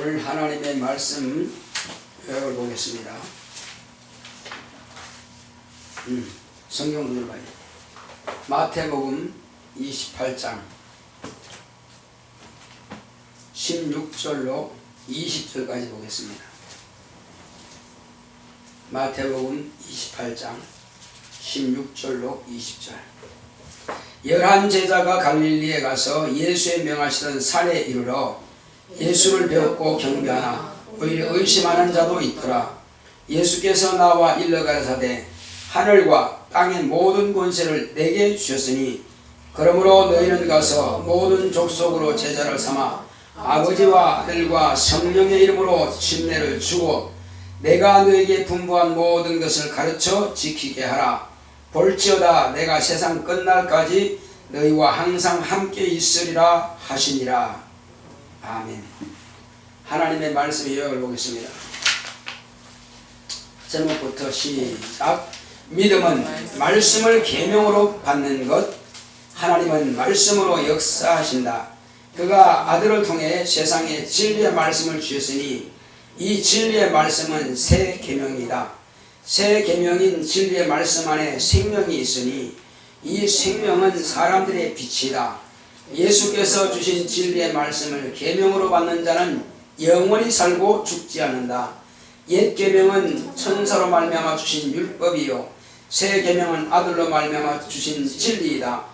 오늘 하나님의 말씀 요약을 보겠습니다. 성경 들어봐요. 마태복음 28장 16절로 20절까지 보겠습니다. 마태복음 28장 16절로 20절. 11제자가 갈릴리에 가서 예수의 명하시던 산에 이르러 예수를 배웠고 경배하나 오히려 의심하는 자도 있더라. 예수께서 나와 일러 가라사대 하늘과 땅의 모든 권세를 내게 주셨으니 그러므로 너희는 가서 모든 족속으로 제자를 삼아 아버지와 아들과 성령의 이름으로 침례를 주고 내가 너에게 분부한 모든 것을 가르쳐 지키게 하라. 볼지어다 내가 세상 끝날까지 너희와 항상 함께 있으리라 하시니라. 아멘. 하나님의 말씀의 요약을 보겠습니다. 제목부터 시작. 믿음은 말씀을 계명으로 받는 것. 하나님은 말씀으로 역사하신다. 그가 아들을 통해 세상에 진리의 말씀을 주셨으니 이 진리의 말씀은 새 계명이다. 새 계명인 진리의 말씀 안에 생명이 있으니 이 생명은 사람들의 빛이다. 예수께서 주신 진리의 말씀을 계명으로 받는 자는 영원히 살고 죽지 않는다. 옛 계명은 천사로 말미암아 주신 율법이요 새 계명은 아들로 말미암아 주신 진리이다.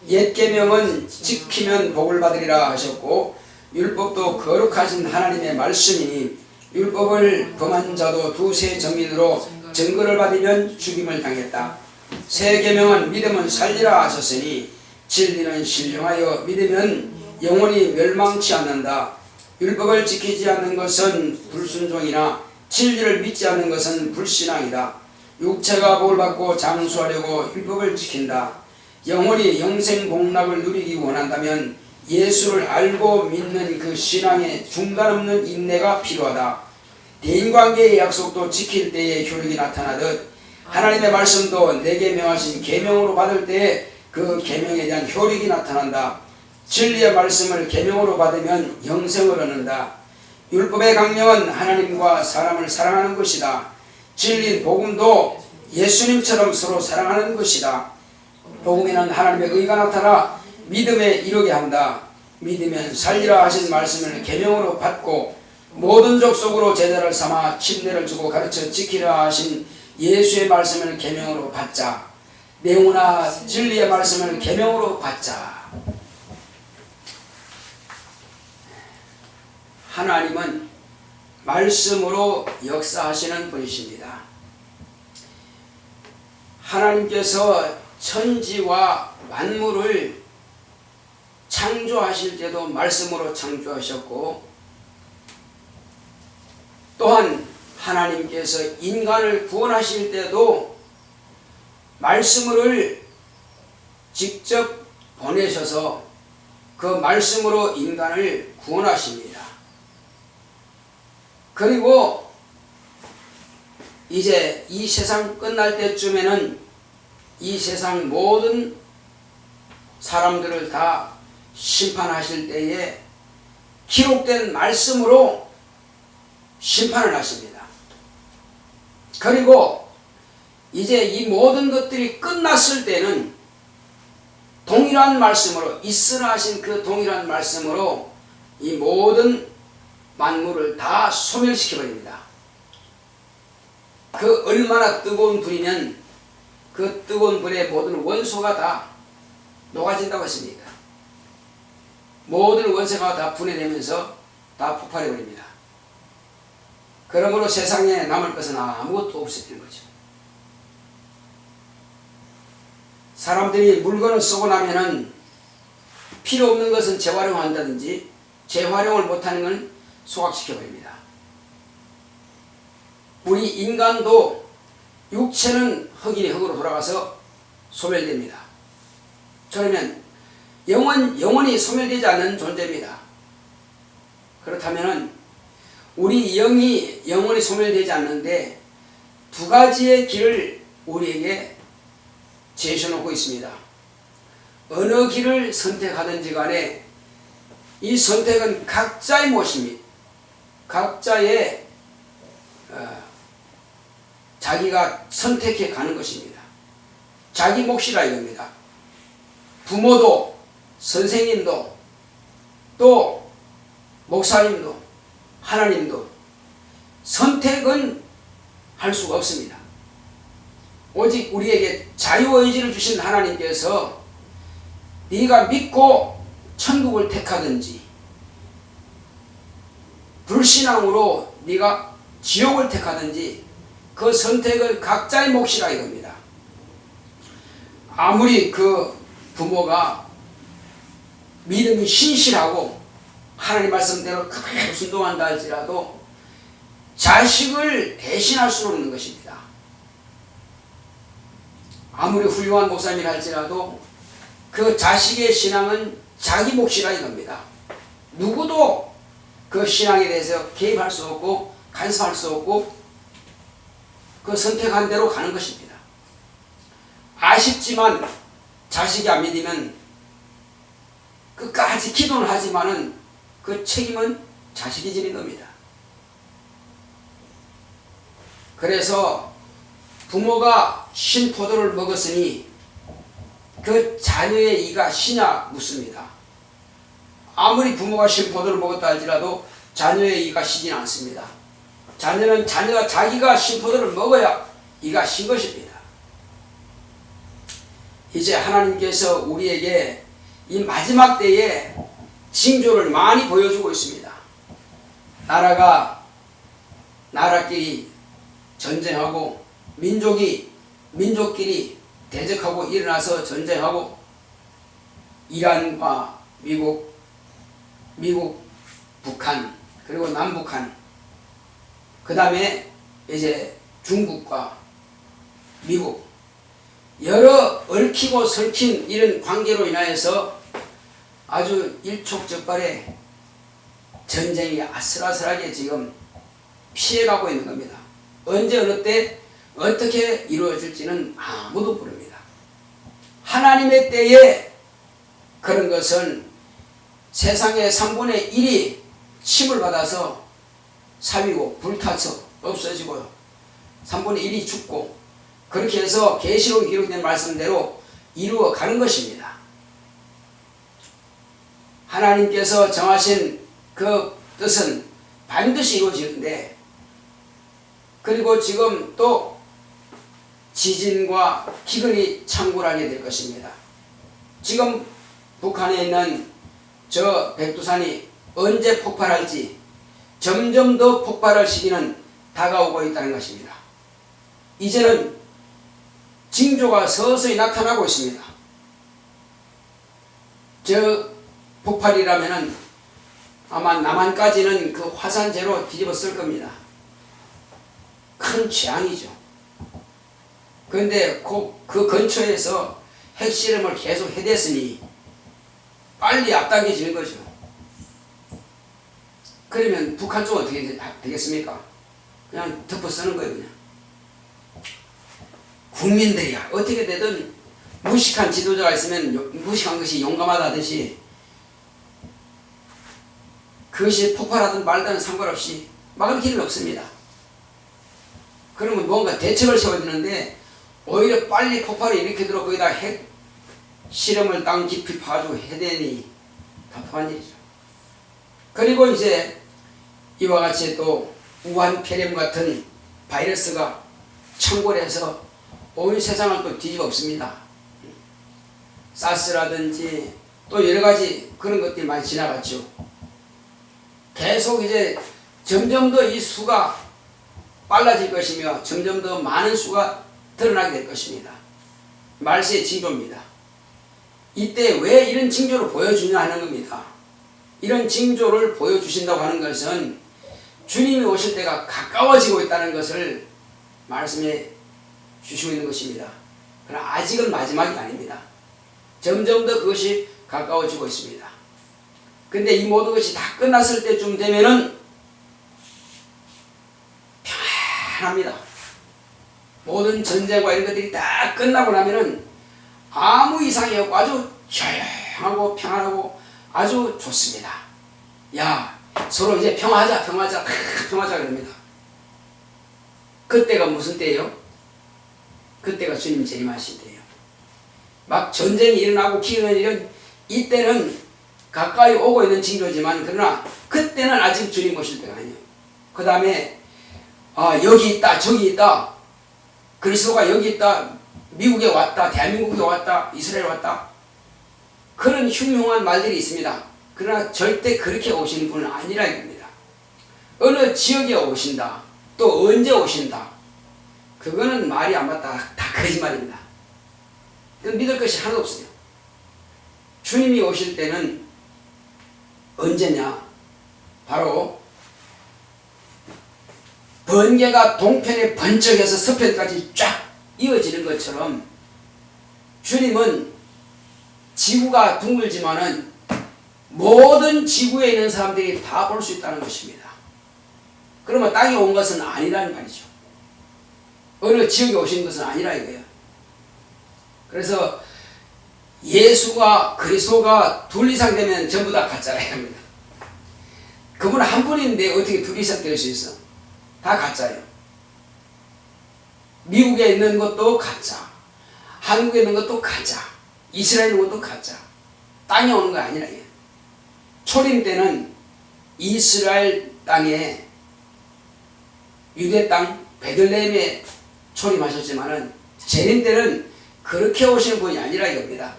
옛 계명은 지키면 복을 받으리라 하셨고 율법도 거룩하신 하나님의 말씀이니 율법을 범한 자도 두세 점인으로 증거를 받으면 죽임을 당했다. 새 계명은 믿으면 살리라 하셨으니 진리는 신령하여 믿으면 영원히 멸망치 않는다. 율법을 지키지 않는 것은 불순종이나 진리를 믿지 않는 것은 불신앙이다. 육체가 복을 받고 장수하려고 율법을 지킨다. 영원히 영생 복락을 누리기 원한다면 예수를 알고 믿는 그 신앙에 중단 없는 인내가 필요하다. 대인관계의 약속도 지킬 때에 효력이 나타나듯 하나님의 말씀도 내게 명하신 계명으로 받을 때에 그 계명에 대한 효력이 나타난다. 진리의 말씀을 계명으로 받으면 영생을 얻는다. 율법의 강령은 하나님과 사람을 사랑하는 것이다. 진리인 복음도 예수님처럼 서로 사랑하는 것이다. 복음에는 하나님의 의가 나타나 믿음에 이르게 한다. 믿으면 살리라 하신 말씀을 계명으로 받고 모든 족속으로 제자를 삼아 침례를 주고 가르쳐 지키라 하신 예수의 말씀을 계명으로 받자. 내오나 진리의 말씀을 계명으로 받자. 하나님은 말씀으로 역사하시는 분이십니다. 하나님께서 천지와 만물을 창조하실 때도 말씀으로 창조하셨고 또한 하나님께서 인간을 구원하실 때도 말씀을 직접 보내셔서 그 말씀으로 인간을 구원하십니다. 그리고 이제 이 세상 끝날 때쯤에는 이 세상 모든 사람들을 다 심판하실 때에 기록된 말씀으로 심판을 하십니다. 그리고 이제 이 모든 것들이 끝났을 때는 동일한 말씀으로 있으라 하신 그 동일한 말씀으로 이 모든 만물을 다 소멸시켜버립니다. 그 얼마나 뜨거운 불이면 그 뜨거운 불에 모든 원소가 다 녹아진다고 했습니다. 모든 원소가 다 분해되면서 다 폭발해버립니다. 그러므로 세상에 남을 것은 아무것도 없어지는 거죠. 사람들이 물건을 쓰고 나면은 필요 없는 것은 재활용한다든지 재활용을 못하는 건 소각시켜버립니다. 우리 인간도 육체는 흙이니 흙으로 돌아가서 소멸됩니다. 그러면 영원히 소멸되지 않는 존재입니다. 그렇다면 우리 영이 영원히 소멸되지 않는데 두 가지의 길을 우리에게 제시해놓고 있습니다. 어느 길을 선택하든지 간에 이 선택은 각자의 몫입니다. 각자의 자기가 선택해 가는 것입니다. 자기 몫이라 이겁니다. 부모도 선생님도 또 목사님도 하나님도 선택은 할 수가 없습니다. 오직 우리에게 자유의지를 주신 하나님께서 네가 믿고 천국을 택하든지 불신앙으로 네가 지옥을 택하든지 그 선택은 각자의 몫이라 이겁니다. 아무리 그 부모가 믿음이 신실하고 하나님 말씀대로 그렇게 순종한다 할지라도 자식을 대신할 수는 없는 것입니다. 아무리 훌륭한 목사님이라 할지라도 그 자식의 신앙은 자기 몫이라 이겁니다. 누구도 그 신앙에 대해서 개입할 수 없고 간섭할 수 없고 그 선택한 대로 가는 것입니다. 아쉽지만 자식이 안 믿으면 끝까지 기도는 하지만은 그 책임은 자식이 지는 겁니다. 그래서 부모가 신포도를 먹었으니 그 자녀의 이가 시냐 묻습니다. 아무리 부모가 신포도를 먹었다 할지라도 자녀의 이가 시진 않습니다. 자녀는 자녀가 자기가 신포도를 먹어야 이가 신 것입니다. 이제 하나님께서 우리에게 이 마지막 때에 징조를 많이 보여주고 있습니다. 나라끼리 전쟁하고 민족끼리 대적하고 일어나서 전쟁하고 이란과 미국, 북한, 그리고 남북한, 그 다음에 이제 중국과 미국, 여러 얽히고 설킨 이런 관계로 인하여서 아주 일촉즉발의 전쟁이 아슬아슬하게 지금 피해가고 있는 겁니다. 언제 어느 때 어떻게 이루어질지는 아무도 모릅니다. 하나님의 때에 그런 것은 세상의 3분의 1이 침을 받아서 사위고 불타서 없어지고요. 3분의 1이 죽고 그렇게 해서 계시록에 기록된 말씀대로 이루어가는 것입니다. 하나님께서 정하신 그 뜻은 반드시 이루어지는데 그리고 지금 또 지진과 기근이 창궐하게 될 것입니다. 지금 북한에 있는 저 백두산이 언제 폭발할지 점점 더 폭발할 시기는 다가오고 있다는 것입니다. 이제는 징조가 서서히 나타나고 있습니다. 저 폭발이라면은 아마 남한까지는 그 화산재로 뒤집어 쓸 겁니다. 큰 재앙이죠. 그런데 그 근처에서 핵실험을 계속 해댔으니 빨리 앞당겨지는 거죠. 그러면 북한 쪽은 어떻게 되겠습니까? 그냥 덮어 쓰는 거예요. 그냥 국민들이야 어떻게 되든 무식한 지도자가 있으면 무식한 것이 용감하다 하듯이 그것이 폭발하든 말든 상관없이 막을 길은 없습니다. 그러면 뭔가 대책을 세워야 되는데 오히려 빨리 폭발을 일으키도록 거기다 핵 실험을 땅 깊이 파가지고 해대니 답답한 일이죠. 그리고 이제 이와 같이 또 우한 폐렴 같은 바이러스가 창궐해서 온 세상을 또 뒤집어 엎습니다. 사스라든지 또 여러가지 그런 것들이 많이 지나갔죠. 계속 이제 점점 더 이 수가 빨라질 것이며 점점 더 많은 수가 드러나게 될 것입니다. 말세의 징조입니다. 이때 왜 이런 징조를 보여주냐 하는 겁니다. 이런 징조를 보여주신다고 하는 것은 주님이 오실 때가 가까워지고 있다는 것을 말씀해 주시고 있는 것입니다. 그러나 아직은 마지막이 아닙니다. 점점 더 그것이 가까워지고 있습니다. 근데 이 모든 것이 다 끝났을 때쯤 되면은 편합니다. 모든 전쟁과 이런 것들이 다 끝나고 나면은 아무 이상이 없고 아주 조용하고 평안하고 아주 좋습니다. 야, 서로 이제 평화하자 평화하자 그럽니다. 그때가 무슨 때예요? 그때가 주님 재림하실 때예요. 막 전쟁이 일어나고 기근이 이런 이때는 가까이 오고 있는 징조지만 그러나 그때는 아직 주님 오실 때가 아니에요. 그 다음에 여기 있다 저기 있다 그리스도가 여기 있다 미국에 왔다 대한민국에 왔다 이스라엘 왔다 그런 흉흉한 말들이 있습니다. 그러나 절대 그렇게 오시는 분은 아니라 이겁니다. 어느 지역에 오신다 또 언제 오신다 그거는 말이 안 맞다 다 거짓말입니다. 그건 믿을 것이 하나도 없어요. 주님이 오실 때는 언제냐 바로 번개가 동편에 번쩍해서 서편까지 쫙 이어지는 것처럼 주님은 지구가 둥글지만은 모든 지구에 있는 사람들이 다 볼 수 있다는 것입니다. 그러면 땅에 온 것은 아니라는 말이죠. 어느 지역에 오신 것은 아니라 이거예요. 그래서 예수가 그리스도가 둘 이상 되면 전부 다 가짜라 합니다. 그분은 한 분인데 어떻게 둘 이상 될 수 있어? 다 가짜예요. 미국에 있는 것도 가짜, 한국에 있는 것도 가짜, 이스라엘에 있는 것도 가짜. 땅에 오는 거 아니라 이게. 초림 때는 이스라엘 땅에 유대 땅 베들레헴에 초림하셨지만은 재림 때는 그렇게 오시는 분이 아니라 이겁니다.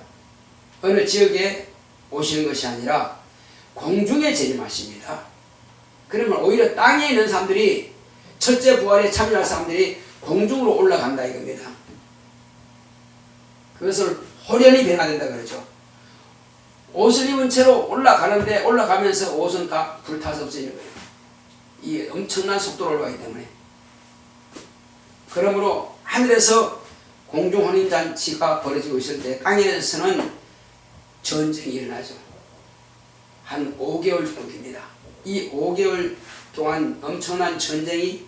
어느 지역에 오시는 것이 아니라 공중에 재림하십니다. 그러면 오히려 땅에 있는 사람들이 첫째 부활에 참여할 사람들이 공중으로 올라간다 이겁니다. 그것을 호련히 변화된다 그러죠. 옷을 입은 채로 올라가는데 올라가면서 옷은 다 불타서 없어지는 거예요. 이 엄청난 속도로 올라가기 때문에. 그러므로 하늘에서 공중혼인잔치가 벌어지고 있을 때 땅에서는 전쟁이 일어나죠. 한 5개월 정도 됩니다. 이 5개월 동안 엄청난 전쟁이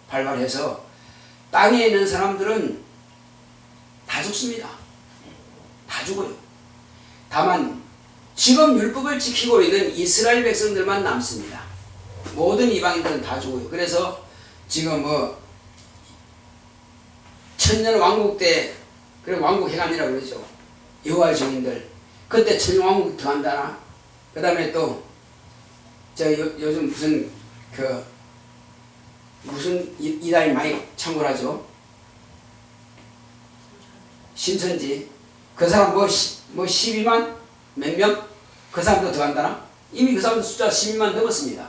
발발해서 땅에 있는 사람들은 다 죽습니다. 다 죽어요. 다만 지금 율법을 지키고 있는 이스라엘 백성들만 남습니다. 모든 이방인들은 다 죽어요. 그래서 지금 천년 왕국 때 그래 왕국 해감이라고 그러죠. 여호와의 증인들 그때 천년 왕국 들어간다나 그 다음에 또 요즘 무슨 이단이 많이 참고하죠. 신천지 그 사람 12만 몇 명 그 사람도 들어간다나 이미 그 사람들 숫자 12만 넘었습니다.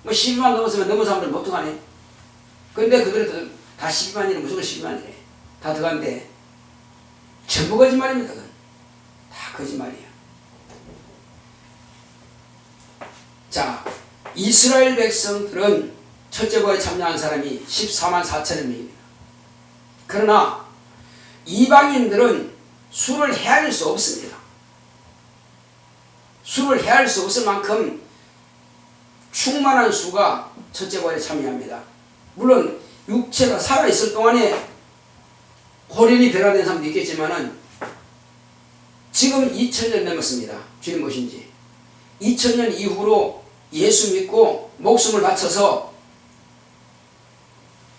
12만 넘었으면 넘은 사람들 못 들어가네. 근데 그들은 다 12만이면 무조건 12만이래. 다 들어간대. 전부 거짓말입니다. 그건. 다 거짓말이야. 자, 이스라엘 백성들은 첫째 부활에 참여한 사람이 14만 4천여 명입니다. 그러나 이방인들은 수를 헤아릴 수 없습니다. 수를 헤아릴 수 없을 만큼 충만한 수가 첫째 부활에 참여합니다. 물론 육체가 살아있을 동안에 호련히 변화된 사람도 있겠지만은 지금 2000년 넘었습니다. 주님 오신 지 2000년 이후로 예수 믿고 목숨을 바쳐서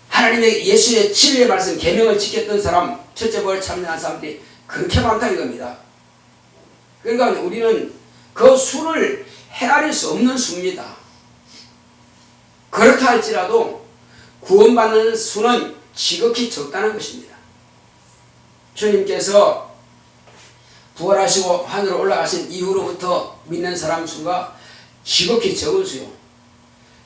하나님의 예수의 진리의 말씀 계명을 지켰던 사람 첫째 부활에 참여한 사람들이 그렇게 많다 이겁니다. 그러니까 우리는 그 수를 헤아릴 수 없는 수입니다. 그렇다 할지라도 구원받는 수는 지극히 적다는 것입니다. 주님께서 부활하시고 하늘로 올라가신 이후로부터 믿는 사람 수가 지극히 적은 수요.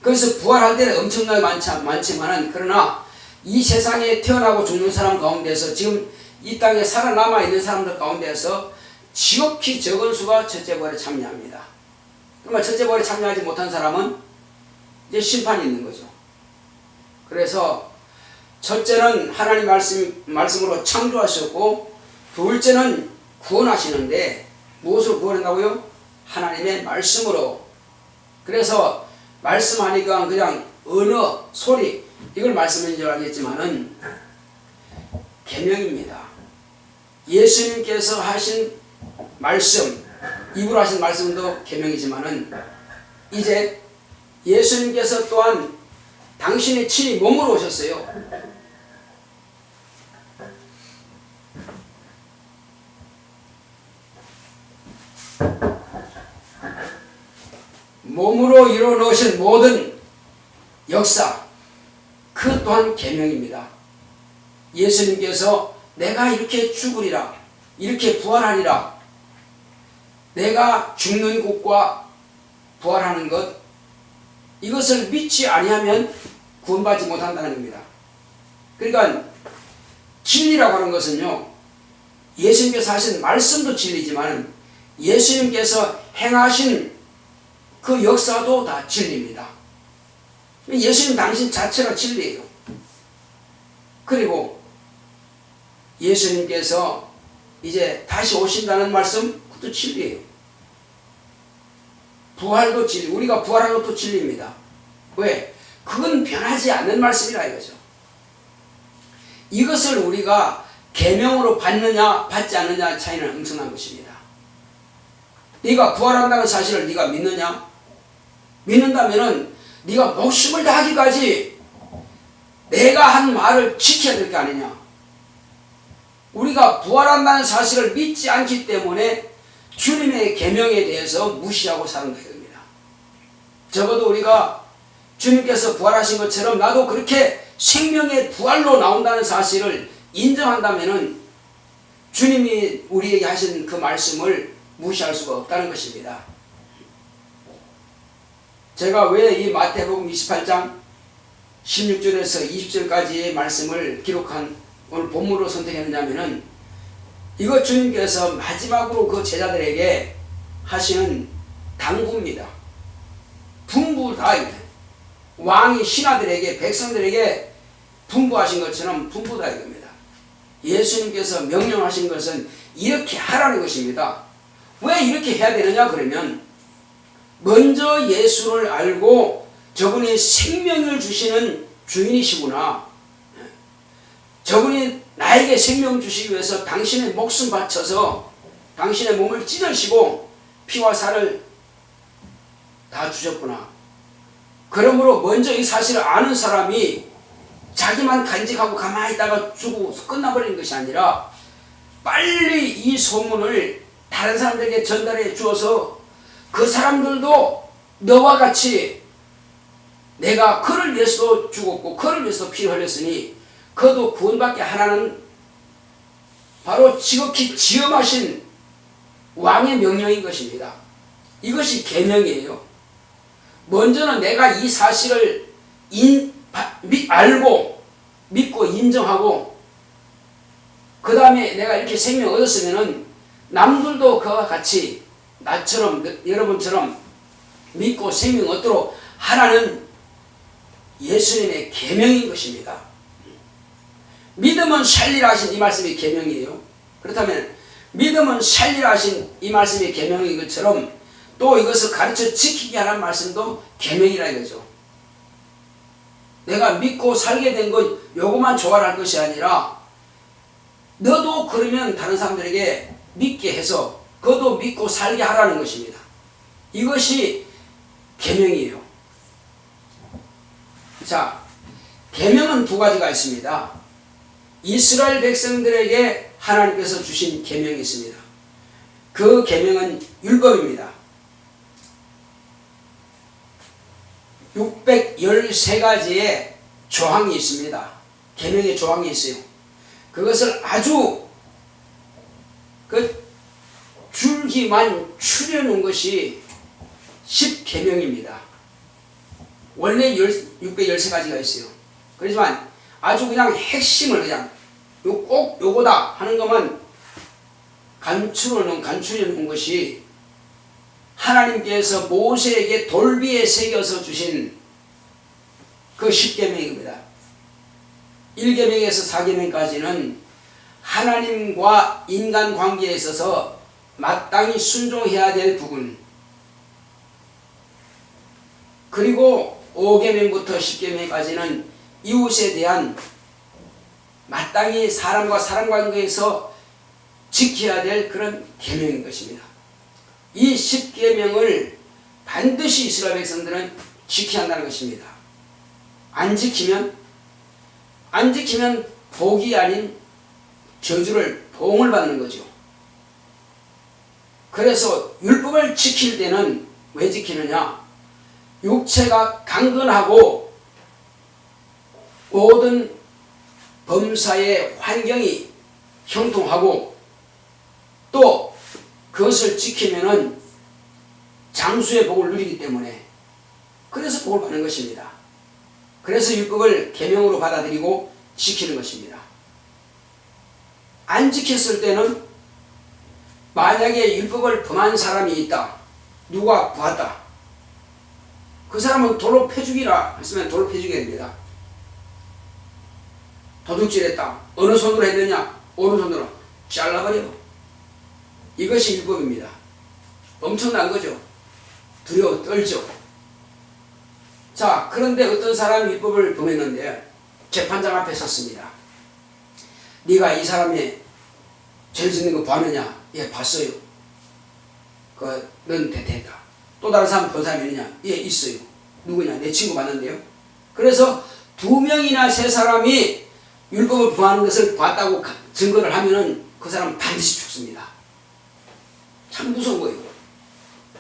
그래서 부활할 때는 엄청나게 많지만은 그러나 이 세상에 태어나고 죽는 사람 가운데서 지금 이 땅에 살아남아 있는 사람들 가운데서 지극히 적은 수가 첫째 부활에 참여합니다. 그러면 첫째 부활에 참여하지 못한 사람은 이제 심판이 있는 거죠. 그래서 첫째는 하나님 말씀으로 창조하셨고 둘째는 구원하시는데 무엇으로 구원한다고요? 하나님의 말씀으로. 그래서 말씀하니까 그냥 언어, 소리 이걸 말씀인 줄 알겠지만은 계명입니다. 예수님께서 하신 말씀, 입으로 하신 말씀도 계명이지만은 이제 예수님께서 또한 당신의 친히 몸으로 오셨어요. 몸으로 이루어놓으신 모든 역사, 그 또한 계명입니다. 예수님께서 내가 이렇게 죽으리라, 이렇게 부활하리라, 내가 죽는 것과 부활하는 것, 이것을 믿지 아니하면 구원받지 못한다는 겁니다. 그러니까 진리라고 하는 것은요, 예수님께서 하신 말씀도 진리지만 예수님께서 행하신 그 역사도 다 진리입니다. 예수님 당신 자체가 진리예요. 그리고 예수님께서 이제 다시 오신다는 말씀, 그것도 진리예요. 부활도 진리, 우리가 부활한 것도 진리입니다. 왜? 그건 변하지 않는 말씀이라 이거죠. 이것을 우리가 계명으로 받느냐 받지 않느냐 차이는 엄청난 것입니다. 네가 부활한다는 사실을 네가 믿느냐? 믿는다면은 네가 목숨을 다하기까지 내가 한 말을 지켜야 될 게 아니냐. 우리가 부활한다는 사실을 믿지 않기 때문에 주님의 계명에 대해서 무시하고 사는다 이겁니다. 적어도 우리가 주님께서 부활하신 것처럼 나도 그렇게 생명의 부활로 나온다는 사실을 인정한다면은 주님이 우리에게 하신 그 말씀을 무시할 수가 없다는 것입니다. 제가 왜 이 마태복음 28장 16절에서 20절까지의 말씀을 기록한 오늘 본문으로 선택했느냐면은 이거 주님께서 마지막으로 그 제자들에게 하시는 당부입니다. 분부다. 왕이 신하들에게 백성들에게 분부하신 것처럼 분부다 이겁니다. 예수님께서 명령하신 것은 이렇게 하라는 것입니다. 왜 이렇게 해야 되느냐 그러면 먼저 예수를 알고 저분이 생명을 주시는 주인이시구나. 저분이 나에게 생명 주시기 위해서 당신의 목숨 바쳐서 당신의 몸을 찢으시고 피와 살을 다 주셨구나. 그러므로 먼저 이 사실을 아는 사람이 자기만 간직하고 가만히 있다가 죽고 끝나버리는 것이 아니라 빨리 이 소문을 다른 사람들에게 전달해 주어서 그 사람들도 너와 같이 내가 그를 위해서 죽었고 그를 위해서 피를 흘렸으니 그도 구원받게 하라는 바로 지극히 지엄하신 왕의 명령인 것입니다. 이것이 계명이에요. 먼저는 내가 이 사실을 알고 믿고 인정하고 그 다음에 내가 이렇게 생명 얻었으면은 남들도 그와 같이 나처럼 여러분처럼 믿고 생명 얻도록 하라는 예수님의 계명인 것입니다. 믿음은 살리라 하신 이 말씀이 계명이에요. 그렇다면 믿음은 살리라 하신 이 말씀이 계명인 것처럼 또 이것을 가르쳐 지키게 하라는 말씀도 계명이라 이거죠. 내가 믿고 살게 된 것 요것만 좋아할 것이 아니라 너도 그러면 다른 사람들에게 믿게 해서 그도 믿고 살게 하라는 것입니다. 이것이 계명이에요. 자, 계명은 두 가지가 있습니다. 이스라엘 백성들에게 하나님께서 주신 계명이 있습니다. 그 계명은 율법입니다. 613가지의 조항이 있습니다. 계명의 조항이 있어요. 그것을 아주 줄기만 추려놓은 것이 10계명입니다. 원래 613가지가 있어요. 그렇지만 아주 그냥 핵심을 그냥 꼭 요거다 하는 것만 간추려 놓은 것이 하나님께서 모세에게 돌비에 새겨서 주신 그 10계명입니다. 1계명에서 4계명까지는 하나님과 인간 관계에 있어서 마땅히 순종해야 될 부분, 그리고 5계명부터 10계명까지는 이웃에 대한 마땅히 사람과 사람 관계에서 지켜야 될 그런 계명인 것입니다. 이 10계명을 반드시 이스라엘 백성들은 지켜야 한다는 것입니다. 안 지키면 복이 아닌 저주를 보응을 받는 거죠. 그래서 율법을 지킬 때는 왜 지키느냐? 육체가 강건하고 모든 범사의 환경이 형통하고 또 그것을 지키면은 장수의 복을 누리기 때문에 그래서 복을 받는 것입니다. 그래서 율법을 계명으로 받아들이고 지키는 것입니다. 안 지켰을 때는 만약에 율법을 범한 사람이 있다. 누가 보았다. 그 사람은 돌로 패죽이라 했으면 돌로 패죽여야 됩니다. 도둑질했다. 어느 손으로 했느냐? 오른손으로 잘라버려. 이것이 율법입니다. 엄청난 거죠. 두려워 떨죠. 자, 그런데 어떤 사람이 율법을 범했는데 재판장 앞에 섰습니다. 네가 이 사람의 죄 짓는 거 봤느냐? 예, 봤어요. 넌 대퇴했다. 또 다른 사람 본 사람이 있느냐? 예, 있어요. 누구냐? 내 친구 봤는데요. 그래서 2명이나 3사람이 율법을 범하는 것을 봤다고 증거를 하면은 그 사람은 반드시 죽습니다. 참 무서운 거예요.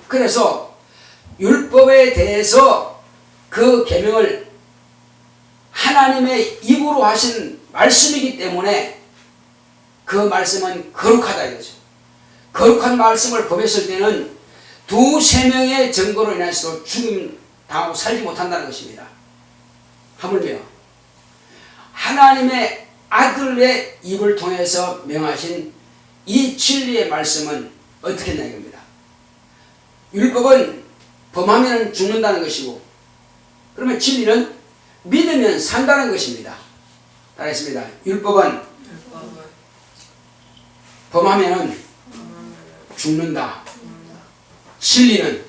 그래서 율법에 대해서 그 계명을 하나님의 입으로 하신 말씀이기 때문에 그 말씀은 거룩하다 이거죠. 거룩한 말씀을 범했을 때는 2-3명의 증거로 인해서 죽임 당하고 살지 못한다는 것입니다. 하물며 하나님의 아들의 입을 통해서 명하신 이 진리의 말씀은 어떻게 했냐 이겁니다. 율법은 범하면 죽는다는 것이고 그러면 진리는 믿으면 산다는 것입니다. 따라했습니다. 율법은 범하면 죽는다. 진리는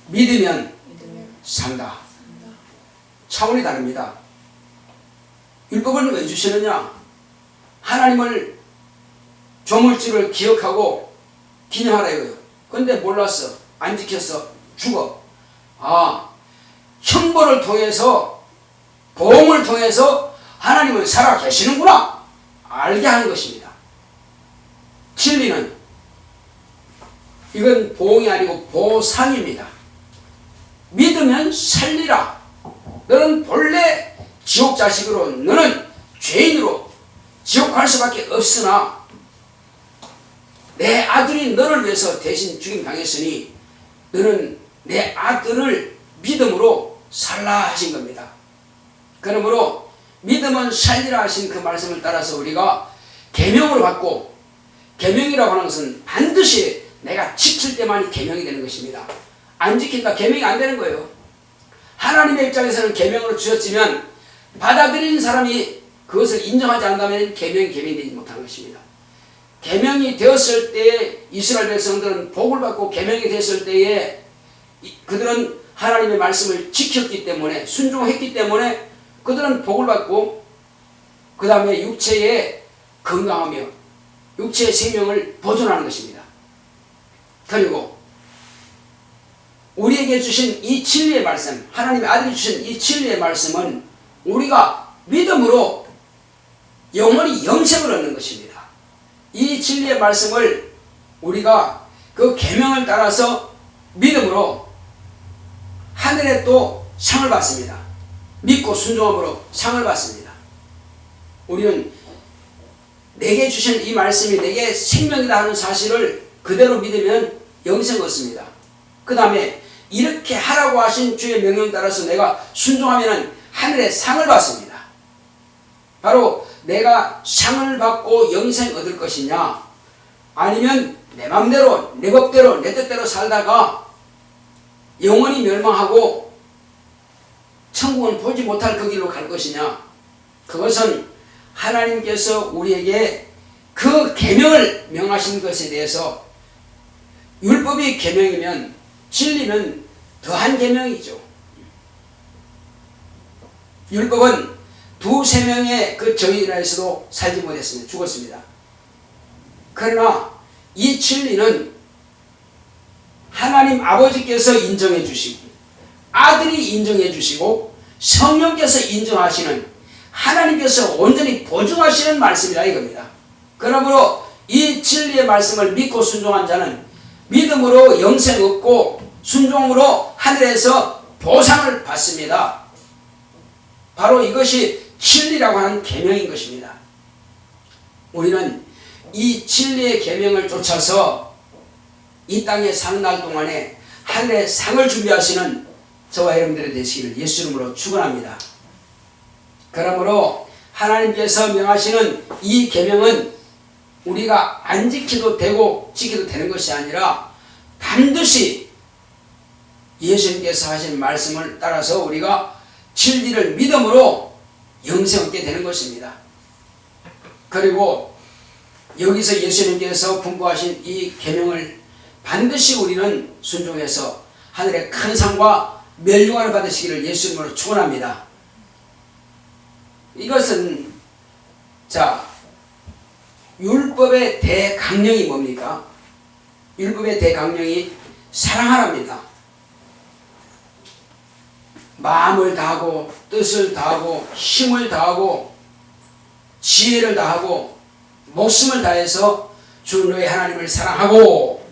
믿으면 산다. 차원이 다릅니다. 율법을 왜 주시느냐? 하나님을 조물주를 기억하고 기념하라 이거예요. 근데 몰랐어. 안 지켰어. 죽어. 형벌을 통해서 보응을 통해서 하나님은 살아 계시는구나 알게 하는 것입니다. 진리는 이건 보응이 아니고 보상입니다. 믿으면 살리라. 너는 본래 지옥 자식으로 너는 죄인으로 지옥 갈 수밖에 없으나 내 아들이 너를 위해서 대신 죽임 당했으니 너는 내 아들을 믿음으로 살라 하신 겁니다. 그러므로 믿음은 살리라 하신 그 말씀을 따라서 우리가 계명을 받고 계명이라고 하는 것은 반드시 내가 지킬 때만이 계명이 되는 것입니다. 안 지킨다 계명이 안 되는 거예요. 하나님의 입장에서는 계명으로 주셨지만 받아들이는 사람이 그것을 인정하지 않는다면 계명이 되지 못하는 것입니다. 계명이 되었을 때에 이스라엘 백성들은 복을 받고 계명이 됐을 때에 그들은 하나님의 말씀을 지켰기 때문에 순종했기 때문에 그들은 복을 받고 그 다음에 육체의 건강하며 육체의 생명을 보존하는 것입니다. 그리고 우리에게 주신 이 진리의 말씀, 하나님의 아들이 주신 이 진리의 말씀은 우리가 믿음으로 영원히 영생을 얻는 것입니다. 이 진리의 말씀을 우리가 그 계명을 따라서 믿음으로 하늘에 또 상을 받습니다. 믿고 순종함으로 상을 받습니다. 우리는 내게 주신 이 말씀이 내게 생명이다 하는 사실을 그대로 믿으면 영생을 얻습니다. 그 다음에 이렇게 하라고 하신 주의 명령 따라서 내가 순종하면 하늘에 상을 받습니다. 바로 내가 상을 받고 영생 얻을 것이냐 아니면 내 맘대로 내 법대로 내 뜻대로 살다가 영원히 멸망하고 천국은 보지 못할 그 길로 갈 것이냐 그것은 하나님께서 우리에게 그 계명을 명하신 것에 대해서 율법이 계명이면 진리는 더한 계명이죠. 율법은 2-3명의 그 정인에서도 살지 못했습니다. 죽었습니다. 그러나 이 진리는 하나님 아버지께서 인정해 주시고 아들이 인정해 주시고 성령께서 인정하시는, 하나님께서 온전히 보증하시는 말씀이라 이겁니다. 그러므로 이 진리의 말씀을 믿고 순종한 자는 믿음으로 영생 얻고 순종으로 하늘에서 보상을 받습니다. 바로 이것이 진리라고 하는 계명인 것입니다. 우리는 이 진리의 계명을 쫓아서 이 땅에 사는 날 동안에 하늘의 상을 준비하시는 저와 여러분들이 되시기를 예수 이름으로 축원합니다. 그러므로 하나님께서 명하시는 이 계명은 우리가 안 지켜도 되고 지켜도 되는 것이 아니라 반드시 예수님께서 하신 말씀을 따라서 우리가 진리를 믿음으로 영생 얻게 되는 것입니다. 그리고 여기서 예수님께서 분부하신 이 계명을 반드시 우리는 순종해서 하늘의 큰 상과 멸류관을 받으시기를 예수 이름으로 축원합니다. 이것은 율법의 대강령이 뭡니까? 율법의 대강령이 사랑하랍니다. 마음을 다하고 뜻을 다하고 힘을 다하고 지혜를 다하고 목숨을 다해서 주 너의 하나님을 사랑하고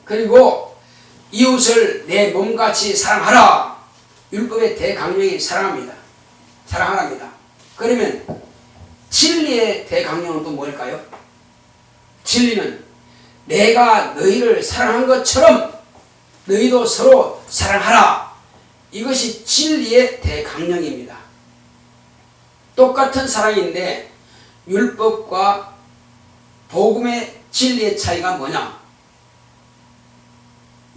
그리고 이웃을 내 몸같이 사랑하라. 율법의 대강령이 사랑합니다. 사랑하랍니다. 그러면 진리의 대강령은 또 뭘까요? 진리는 내가 너희를 사랑한 것처럼 너희도 서로 사랑하라. 이것이 진리의 대강령입니다. 똑같은 사랑인데 율법과 복음의 진리의 차이가 뭐냐?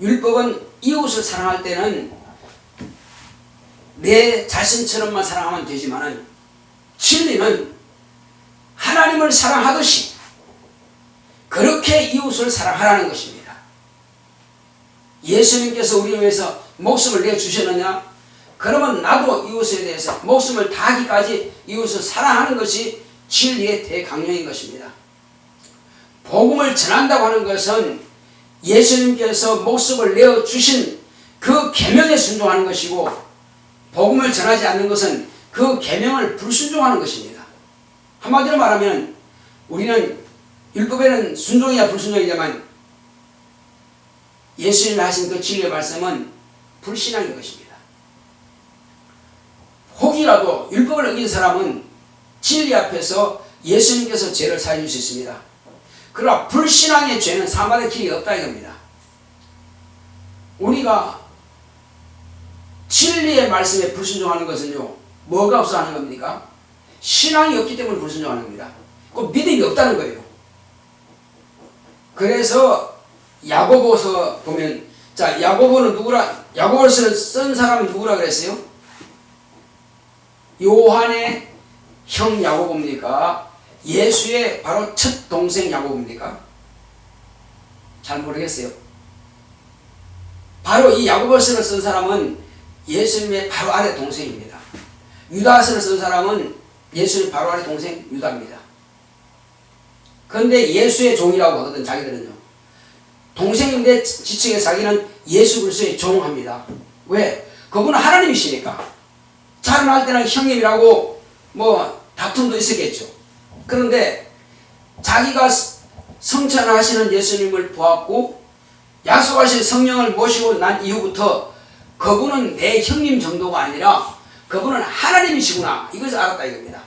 율법은 이웃을 사랑할 때는 내 자신처럼만 사랑하면 되지만은 진리는 하나님을 사랑하듯이 그렇게 이웃을 사랑하라는 것입니다. 예수님께서 우리를 위해서 목숨을 내주셨느냐? 그러면 나도 이웃에 대해서 목숨을 다하기까지 이웃을 사랑하는 것이 진리의 대강령인 것입니다. 복음을 전한다고 하는 것은 예수님께서 목숨을 내어주신 그 계명에 순종하는 것이고 복음을 전하지 않는 것은 그 계명을 불순종하는 것입니다. 한마디로 말하면 우리는 율법에는 순종이야 불순종이지만 예수님이 하신 그 진리의 말씀은 불신앙인 것입니다. 혹이라도 율법을 어긴 사람은 진리 앞에서 예수님께서 죄를 사해 주실 수 있습니다. 그러나 불신앙의 죄는 사함받을 길이 없다 이겁니다. 우리가 진리의 말씀에 불순종하는 것은요, 뭐가 없어 하는 겁니까? 신앙이 없기 때문에 불순종하는 겁니다. 그 믿음이 없다는 거예요. 그래서 야고보서 보면, 야고보는 누구라, 야고보를 쓴 사람은 누구라 그랬어요? 요한의 형 야고보입니까? 예수의 바로 첫 동생 야고보입니까? 잘 모르겠어요. 바로 이 야고보서를 쓴 사람은 예수님의 바로 아래 동생입니다. 유다서를 쓴 사람은 예수님 바로 아래 동생 유다입니다. 그런데 예수의 종이라고 하거든 자기들은요. 동생인데 지칭해 자기는 예수 그리스도의 종합니다. 왜? 그분은 하나님이시니까. 자라날 때는 형님이라고 다툼도 있었겠죠. 그런데 자기가 성찬하시는 예수님을 보았고 약속하신 성령을 모시고 난 이후부터 그분은 내 형님 정도가 아니라 그분은 하나님이시구나 이것을 알았다 이겁니다.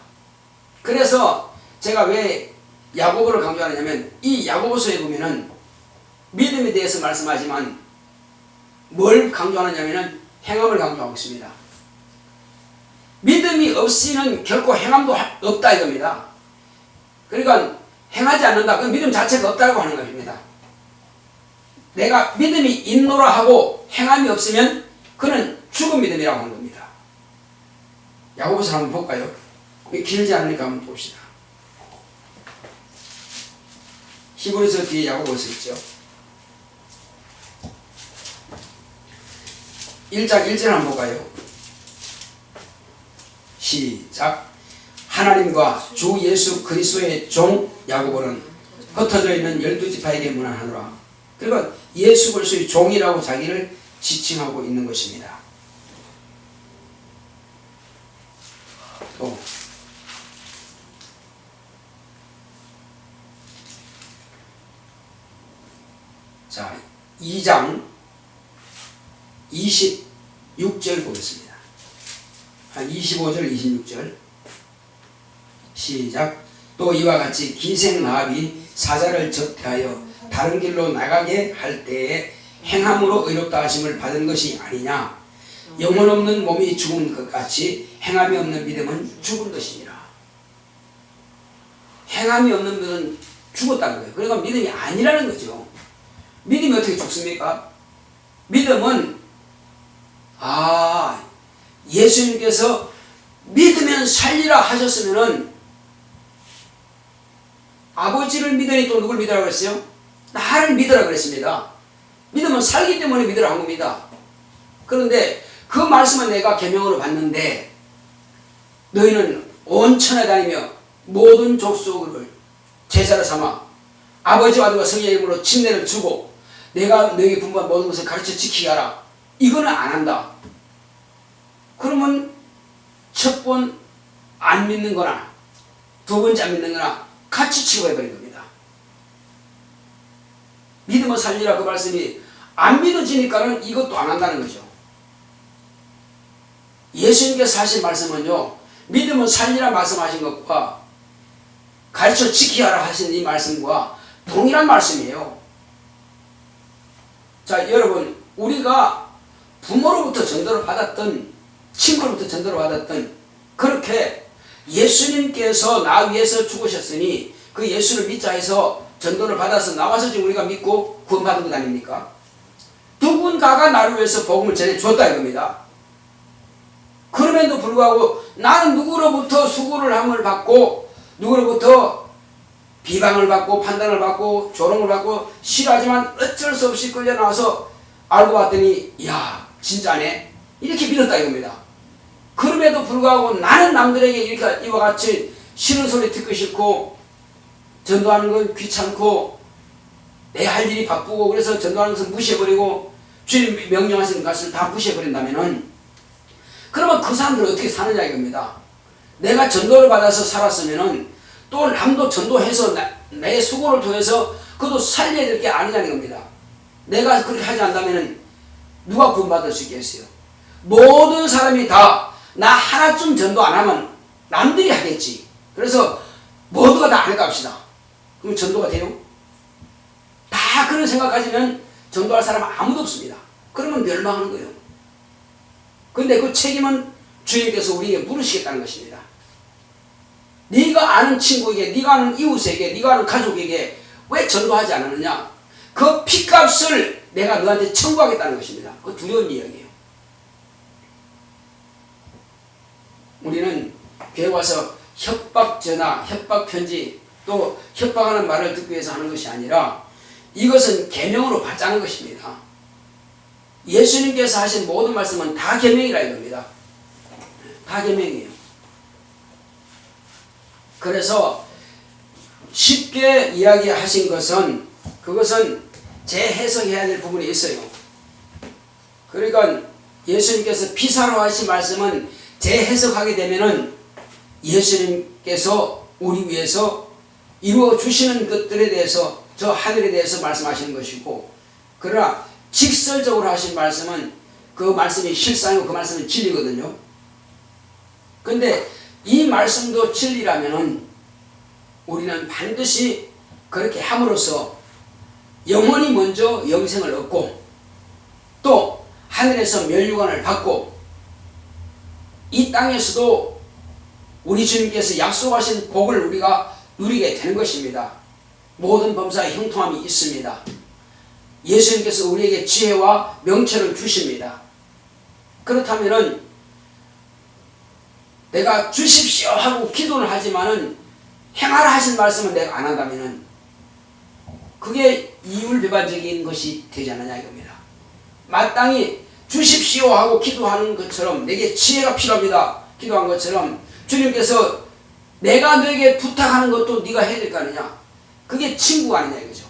그래서 제가 왜 야고보를 강조하느냐면 이 야고보서에 보면은 믿음에 대해서 말씀하지만 뭘 강조하느냐면은 행함을 강조하고 있습니다. 믿음이 없이는 결코 행함도 없다 이겁니다. 그러니까 행하지 않는다. 그 믿음 자체가 없다고 하는 것입니다. 내가 믿음이 있노라 하고 행함이 없으면 그는 죽은 믿음이라고 하는 겁니다. 야고보서 한번 볼까요? 길지 않으니까 한번 봅시다. 히브리서 뒤에 야고보서 있죠. 1장 1절 한번 볼까요? 시작. 하나님과 주 예수 그리스도의 종 야고보는 흩어져 있는 12지파에게 문안하노라. 그러니까 예수 그리스도의 종이라고 자기를 지칭하고 있는 것입니다. 자, 2장 26절 보겠습니다. 25절 26절 시작. 또 이와 같이 기생라합이 사자를 적대하여 다른 길로 나가게 할 때에 행함으로 의롭다 하심을 받은 것이 아니냐. 영혼 없는 몸이 죽은 것 같이 행함이 없는 믿음은 죽은 것이니라. 행함이 없는 믿음은 죽었다는 거예요. 그러니까 믿음이 아니라는 거죠. 믿음이 어떻게 죽습니까? 믿음은 예수님께서 믿으면 살리라 하셨으면은 아버지를 믿으니 또 누굴 믿으라고 그랬어요? 나를 믿으라 그랬습니다. 믿으면 살기 때문에 믿으라 한 겁니다. 그런데 그 말씀은 내가 계명으로 받는데 너희는 온 천에 다니며 모든 족속을 제자로 삼아 아버지와 아들과 성령의 이름으로 침례를 주고 내가 너에게 분부한 모든 것을 가르쳐 지키게 하라. 이거는 안 한다. 그러면 첫 번 안 믿는 거나 두 번째 안 믿는 거나 같이 취급해버린 겁니다. 믿으면 살리라 그 말씀이 안 믿어지니까는 이것도 안 한다는 거죠. 예수님께서 하신 말씀은요, 믿으면 살리라 말씀하신 것과 가르쳐 지키라 하신 이 말씀과 동일한 말씀이에요. 자, 여러분, 우리가 부모로부터 전도를 받았던, 친구로부터 전도를 받았던, 그렇게 예수님께서 나 위해서 죽으셨으니 그 예수를 믿자 해서 전도를 받아서 나와서 지금 우리가 믿고 구원받은 것 아닙니까? 누군가가 나를 위해서 복음을 전해 주었다 이겁니다. 그럼에도 불구하고 나는 누구로부터 수고를 함을 받고 누구로부터 비방을 받고 판단을 받고 조롱을 받고 싫어하지만 어쩔 수 없이 끌려나와서 알고 봤더니 야 진짜네 이렇게 믿었다 이겁니다. 그럼에도 불구하고 나는 남들에게 이렇게 이와 같이 싫은 소리 듣기 싫고 전도하는 건 귀찮고 내 할 일이 바쁘고 그래서 전도하는 것을 무시해버리고 주님 명령하신 것을 다 무시해버린다면은 그러면 그 사람들은 어떻게 사느냐 이겁니다. 내가 전도를 받아서 살았으면은 또 남도 전도해서 내 수고를 통해서 그것도 살려야 될 게 아니라는 겁니다. 내가 그렇게 하지 않다면은 누가 구원받을 수 있겠어요? 모든 사람이 다 나 하나쯤 전도 안 하면 남들이 하겠지. 그래서 모두가 다 안 할까 합시다. 그럼 전도가 돼요? 다 그런 생각 가지면 전도할 사람은 아무도 없습니다. 그러면 멸망하는 거예요. 근데 그 책임은 주님께서 우리에게 물으시겠다는 것입니다. 네가 아는 친구에게, 네가 아는 이웃에게, 네가 아는 가족에게 왜 전도하지 않았느냐? 그 핏값을 내가 너한테 청구하겠다는 것입니다. 그 두려운 이야기예요. 우리는 교회 와서 협박 전화, 협박 편지, 또 협박하는 말을 듣기 위해서 하는 것이 아니라 이것은 계명으로 받자는 것입니다. 예수님께서 하신 모든 말씀은 다 계명이라 이겁니다. 다 계명이에요. 그래서 쉽게 이야기하신 것은 그것은 재해석해야 될 부분이 있어요. 그러니까 예수님께서 피사로 하신 말씀은 재해석하게 되면은 예수님께서 우리 위해서 이루어 주시는 것들에 대해서 저 하늘에 대해서 말씀하시는 것이고, 그러나 직설적으로 하신 말씀은 그 말씀이 실상이고 그 말씀은 진리거든요. 근데 이 말씀도 진리라면은 우리는 반드시 그렇게 함으로써 영원히 먼저 영생을 얻고 또 하늘에서 멸류관을 받고 이 땅에서도 우리 주님께서 약속하신 복을 우리가 누리게 되는 것입니다. 모든 범사에 형통함이 있습니다. 예수님께서 우리에게 지혜와 명철을 주십니다. 그렇다면은 내가 주십시오 하고 기도를 하지만은 행하라 하신 말씀은 내가 안 한다면은 그게 이율배반적인 것이 되지 않느냐 이겁니다. 마땅히 주십시오 하고 기도하는 것처럼 내게 지혜가 필요합니다 기도한 것처럼 주님께서 내가 너에게 부탁하는 것도 네가 해야 될 거 아니냐, 그게 친구가 아니냐 이거죠.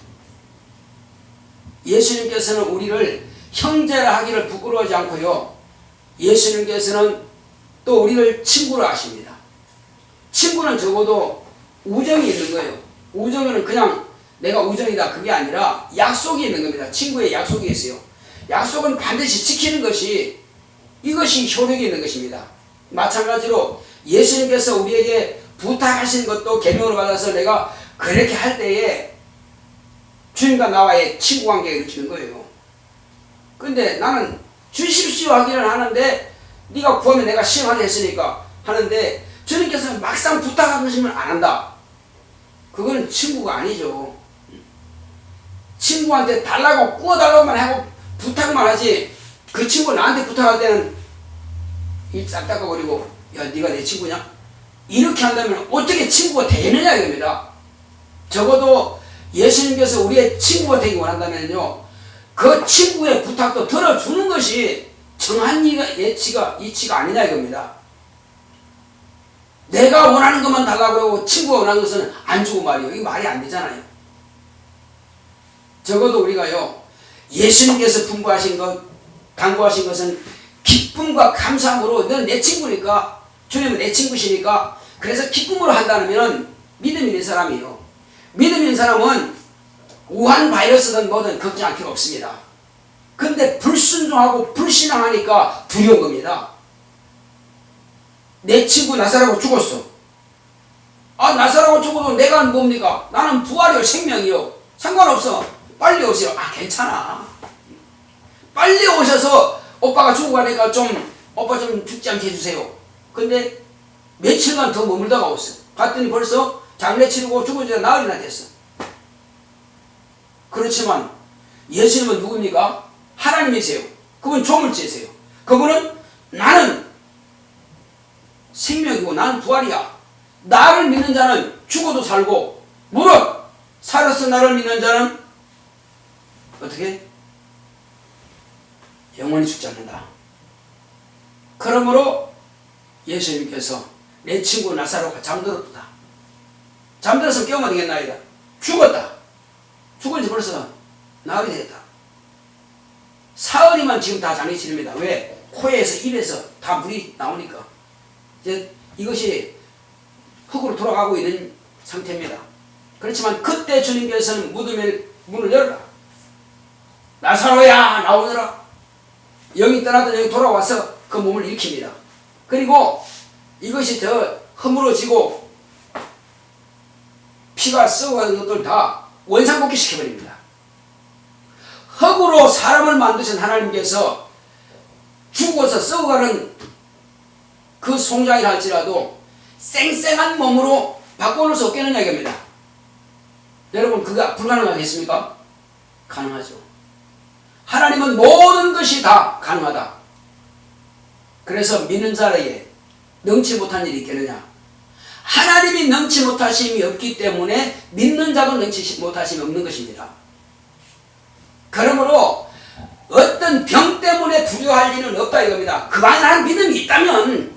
예수님께서는 우리를 형제라 하기를 부끄러워하지 않고요, 예수님께서는 또 우리를 친구로 하십니다. 친구는 적어도 우정이 있는 거예요. 우정은 그냥 내가 우정이다 그게 아니라 약속이 있는 겁니다. 친구의 약속이 있어요. 약속은 반드시 지키는 것이 이것이 효력이 있는 것입니다. 마찬가지로 예수님께서 우리에게 부탁하신 것도 계명으로 받아서 내가 그렇게 할 때에 주님과 나와의 친구 관계가 이루어지는 거예요. 근데 나는 주십시오 하기는 하는데 네가 구하면 내가 시험하려 했으니까 하는데 주님께서는 막상 부탁하시면 안 한다. 그거는 친구가 아니죠. 친구한테 달라고 구워달라고만 하고 부탁만 하지 그 친구가 나한테 부탁할 때는 입 싹 닦아버리고 야 네가 내 친구냐? 이렇게 한다면 어떻게 친구가 되느냐 이겁니다. 적어도 예수님께서 우리의 친구가 되기 원한다면요 그 친구의 부탁도 들어주는 것이 정한 이치가 아니냐 이겁니다. 내가 원하는 것만 달라고 하고 친구가 원하는 것은 안 주고 말이에요. 이게 말이 안 되잖아요. 적어도 우리가요 예수님께서 분부하신 것 당부하신 것은 기쁨과 감사함으로 너는 내 친구니까 주님은 내 친구시니까 그래서 기쁨으로 한다면 믿음 있는 사람이에요. 믿음 있는 사람은 우한 바이러스든 뭐든 걱정할 필요 없습니다. 근데 불순종하고 불신앙하니까 두려운 겁니다. 내 친구 나사로가 죽었어. 아 나사로가 죽어도 내가 뭡니까? 나는 부활이요 생명이요. 상관없어. 빨리 오세요. 아 괜찮아. 빨리 오셔서 오빠가 죽어가니까 오빠 좀 죽지 않게 해주세요. 근데 며칠간 더 머물다가 왔어. 갔더니 벌써 장례 치르고 죽어지다 나흘이나 됐어. 그렇지만 예수님은 누굽니까? 하나님이세요. 그분 조물주세요. 그분은 나는 생명이고 나는 부활이야. 나를 믿는 자는 죽어도 살고 무릇 살아서 나를 믿는 자는 어떻게? 영원히 죽지 않는다. 그러므로 예수님께서 내 친구 나사로가 잠들었다. 잠들어서 깨우면 되겠나이다. 죽었다. 죽은 지 벌써 나흘이 됐다. 사흘이면 지금 다 장례 치릅니다. 왜? 코에서 입에서 다 물이 나오니까. 이제 이것이 흙으로 돌아가고 있는 상태입니다. 그렇지만 그때 주님께서는 무덤의 문을 열어라. 나사로야 나오너라. 영이 떠나던 영이 돌아와서 그 몸을 일으킵니다. 그리고 이것이 더 허물어지고 피가 썩어가는 것들 다 원상복귀 시켜버립니다. 흙으로 사람을 만드신 하나님께서 죽어서 썩어가는 그 송장이라 할지라도 쌩쌩한 몸으로 바꿔놓을 수 없겠느냐 이겁니다. 여러분 그가 불가능하겠습니까? 가능하죠. 하나님은 모든 것이 다 가능하다. 그래서 믿는 자에게 능치 못한 일이 있겠느냐? 하나님이 능치 못하심이 없기 때문에 믿는 자도 능치 못하심이 없는 것입니다. 그러므로 어떤 병 때문에 두려워할 일은 없다 이겁니다. 그 안에 나는 믿음이 있다면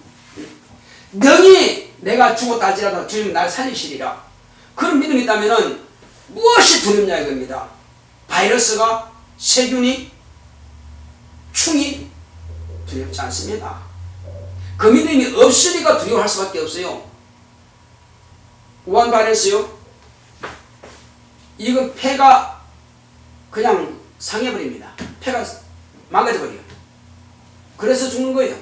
능히 내가 죽었다 할지라도 주님 날 살리시리라. 그런 믿음이 있다면 무엇이 두렵냐 이겁니다. 바이러스가 세균이 충이 두렵지 않습니다. 그 믿음이 없으니까 두려워할 수밖에 없어요. 우한 바이러스요. 이거 폐가 그냥 상해버립니다. 폐가 망가져버려요. 그래서 죽는 거예요.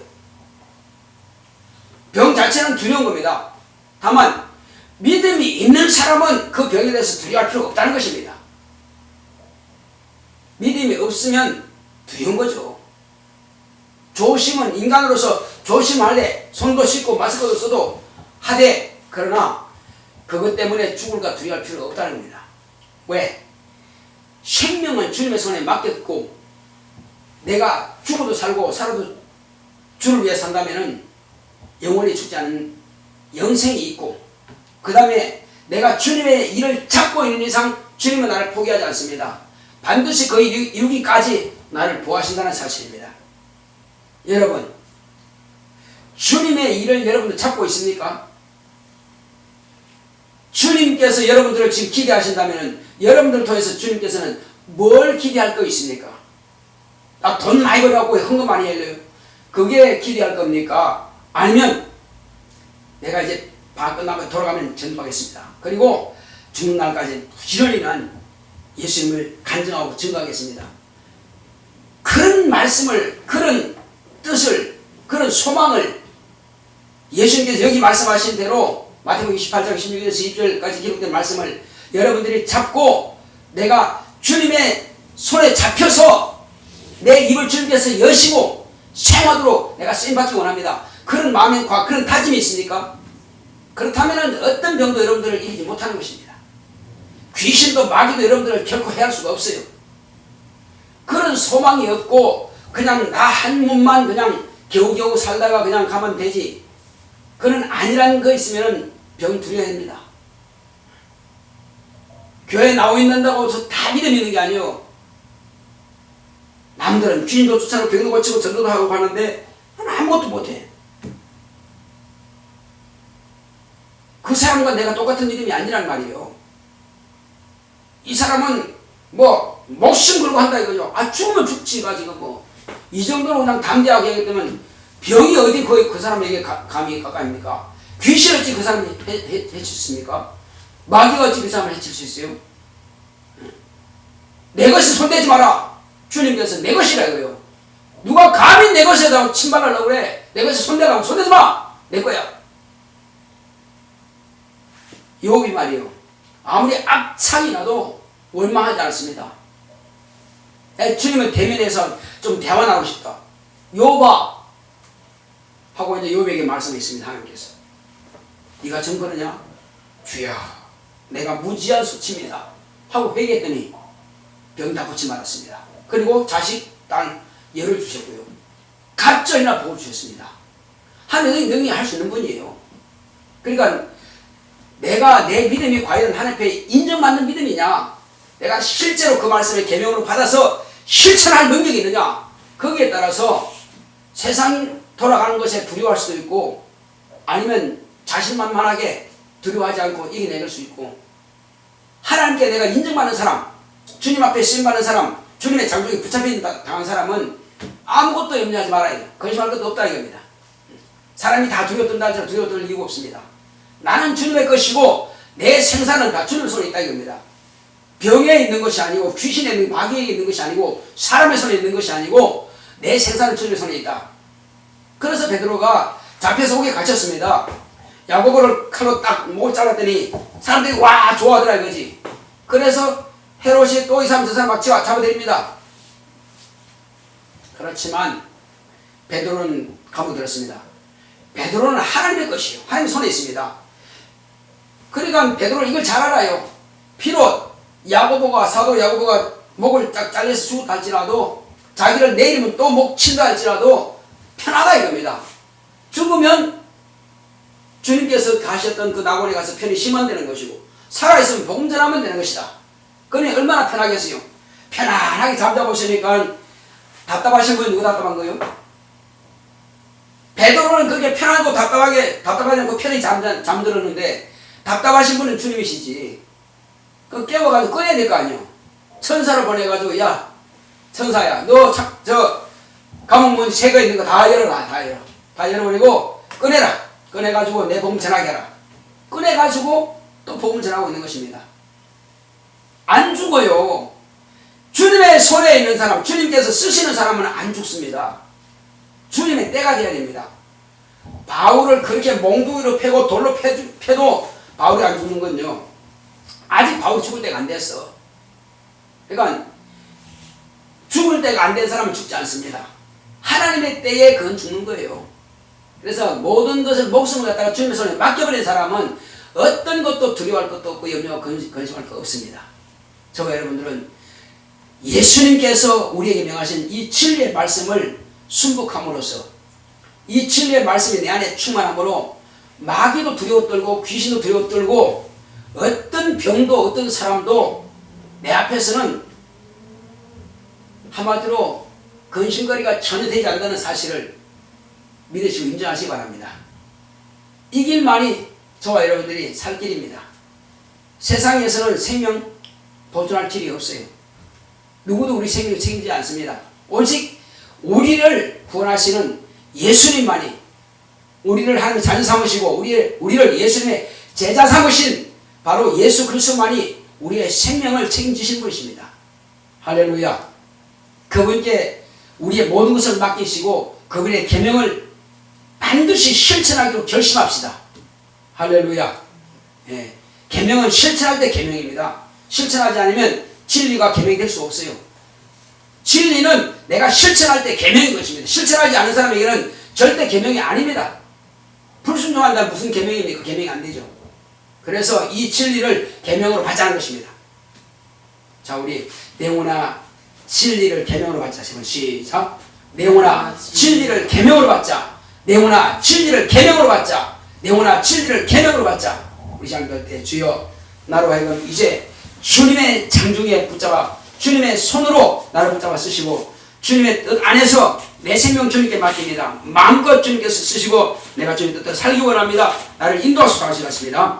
병 자체는 두려운 겁니다. 다만 믿음이 있는 사람은 그 병에 대해서 두려워할 필요가 없다는 것입니다. 믿음이 없으면 두려운 거죠. 조심은 인간으로서 조심할래. 손도 씻고 마스크도 써도 하되 그러나 그것 때문에 죽을까 두려워할 필요가 없다는 겁니다. 왜? 생명은 주님의 손에 맡겼고 내가 죽어도 살고 살아도 주를 위해 산다면 영원히 죽지 않은 영생이 있고 그 다음에 내가 주님의 일을 잡고 있는 이상 주님은 나를 포기하지 않습니다. 반드시 그 이루기까지 나를 보호하신다는 사실입니다. 여러분 주님의 일을 여러분들 잡고 있습니까? 주님께서 여러분들을 지금 기대하신다면 여러분들을 통해서 주님께서는 뭘 기대할 거 있습니까? 아, 돈 많이 벌어갖고 헌금 많이 해요. 그게 기대할 겁니까? 아니면 내가 이제 방 끝나고 돌아가면 전도하겠습니다. 그리고 죽는 날까지 부지런히 난 예수님을 간증하고 증거하겠습니다. 그런 말씀을, 그런 뜻을, 그런 소망을 예수님께서 여기 말씀하신 대로 마태복음 28장 16절에서 20절까지 기록된 말씀을 여러분들이 잡고 내가 주님의 손에 잡혀서 내 입을 주님께서 여시고 생하도록 내가 쓰임받기 원합니다. 그런 마음과 그런 다짐이 있습니까? 그렇다면 어떤 병도 여러분들을 이기지 못하는 것입니다. 귀신도 마귀도 여러분들을 결코 해할 수가 없어요. 그런 소망이 없고 그냥 나 한 몸만 그냥 겨우겨우 살다가 그냥 가면 되지, 그는 아니라는 거 있으면 병 두려워합니다. 교회에 나와 있는다고 저 다 믿음 있는 게 아니에요. 남들은 귀신도 쫓아내고 병도 고치고 전도도 하고 가는데 아무것도 못해. 그 사람과 내가 똑같은 믿음이 아니란 말이에요. 이 사람은 뭐 목숨 걸고 한다 이거죠. 아 죽으면 죽지 가지고 뭐 이 정도로 그냥 담대하게 하기 때문에 병이 어디 거의 그 사람에게 감히 가까입니까? 귀신 어찌 그 사람이 해칠 수 있습니까? 마귀가 어찌 그 사람을 해칠 수 있어요? 내 것에 손대지 마라. 주님께서 내 것이라 이거요. 누가 감히 내 것에다 침발하려고 그래. 내 것에 손대라고. 손대지 마. 내 거야. 욥이 말이요. 아무리 악창이 나도 원망하지 않습니다. 주님을 대면해서 좀 대화하고 싶다. 욥아 하고 이제 욥에게 말씀했습니다. 하나님께서 네가 정거느냐? 주여 내가 무지한 수치입니다 하고 회개했더니 병 다 고치 말았습니다. 그리고 자식, 딸, 열을 주셨고요. 갑절이나 복을 주셨습니다. 하나님이 능히 할 수 있는 분이에요. 그러니까 내가 내 믿음이 과연 하나님 앞에 인정받는 믿음이냐, 내가 실제로 그 말씀을 계명으로 받아서 실천할 능력이 있느냐, 거기에 따라서 세상 돌아가는 것에 두려워할 수도 있고 아니면 자신만만하게 두려워하지 않고 이겨낼 수 있고, 하나님께 내가 인정받는 사람, 주님 앞에 쓰임받는 사람, 주님의 장족에 붙잡힌 당한 사람은 아무것도 염려하지 말아야 돼요. 거짓말 것도 없다 이겁니다. 사람이 다 두려워뜬다 하지만 두려워떨 이유가 없습니다. 나는 주님의 것이고 내 생사는 다 주님 손에 있다 이겁니다. 병에 있는 것이 아니고 귀신에 있는 마귀에 있는 것이 아니고 사람의 손에 있는 것이 아니고 내 생사는 주님의 손에 있다. 그래서 베드로가 잡혀서 옥에 갇혔습니다. 야고보를 칼로 딱 목을 잘랐더니 사람들이 와 좋아하더라 이거지. 그래서 헤롯이 또 이 사람 저 사람 막 잡아들입니다. 그렇지만 베드로는 감옥들었습니다. 베드로는 하나님의 것이에요. 하나님 손에 있습니다. 그러니까 베드로는 이걸 잘 알아요. 비록 야고보가, 사도 야고보가 목을 딱 잘려서 죽었다 할지라도, 자기를 내리면 또 목 친다 할지라도 편하다 이겁니다. 죽으면 주님께서 가셨던 그 낙원에 가서 편히 쉬면 되는 것이고, 살아있으면 복음 전하면 되는 것이다. 그러니 얼마나 편하겠어요. 편안하게 잠자보시니까 답답하신 분이 누구 답답한 거예요? 베드로는 그게 편하고 답답하지 않고 편히 잠들었는데 답답하신 분은 주님이시지. 그 깨워가지고 꺼내야 될 거 아니에요. 천사를 보내가지고 야 천사야 너 저 감옥문 새거 있는 거 다 열어라. 다 열어버리고 꺼내라. 꺼내가지고 내 복음 전하게 해라. 꺼내가지고 또 복음 전하고 있는 것입니다. 안 죽어요. 주님의 손에 있는 사람, 주님께서 쓰시는 사람은 안 죽습니다. 주님의 때가 돼야 됩니다. 바울을 그렇게 몽둥이로 패고 돌로 패도 바울이 안 죽는 건요, 아직 바울이 죽을 때가 안 됐어. 그러니까 죽을 때가 안 된 사람은 죽지 않습니다. 하나님의 때에 그건 죽는 거예요. 그래서 모든 것을 목숨을 갖다가 주님의 손에 맡겨버린 사람은 어떤 것도 두려워할 것도 없고 염려와 근심할 것 없습니다. 저와 여러분들은 예수님께서 우리에게 명하신 이 진리의 말씀을 순복함으로써, 이 진리의 말씀이 내 안에 충만함으로 마귀도 두려워 떨고 귀신도 두려워 떨고 어떤 병도 어떤 사람도 내 앞에서는 한마디로 근심거리가 전혀 되지 않는다는 사실을 믿으시고 인정하시기 바랍니다. 이 길만이 저와 여러분들이 살 길입니다. 세상에서는 생명 보존할 길이 없어요. 누구도 우리 생명을 책임지지 않습니다. 오직 우리를 구원하시는 예수님만이, 우리를 하나님 자녀 삼으시고 우리를 예수님의 제자 삼으신 바로 예수 그리스도만이 우리의 생명을 책임지신 분이십니다. 할렐루야. 그분께 우리의 모든 것을 맡기시고 그분의 계명을 반드시 실천하기로 결심합시다. 할렐루야. 예. 계명은 실천할 때 계명입니다. 실천하지 않으면 진리가 계명이 될 수 없어요. 진리는 내가 실천할 때 계명인 것입니다. 실천하지 않은 사람에게는 절대 계명이 아닙니다. 불순종한다면 무슨 계명입니까? 계명이 안 되죠. 그래서 이 진리를 계명으로 받자는 것입니다. 자, 우리 내오나 진리를 계명으로 받자. 시작. 내오나 진리를 계명으로 받자. 내오나 진리를 계명으로 받자. 내오나 진리를 계명으로 받자. 우리 장들 때 주여 나로 하여금 이제 주님의 장중에 붙잡아 주님의 손으로 나를 붙잡아 쓰시고 주님의 뜻 안에서 내 생명 주님께 맡깁니다. 마음껏 주님께서 쓰시고 내가 주님의 뜻대로 살기 원합니다. 나를 인도하소서 하시겠습니다.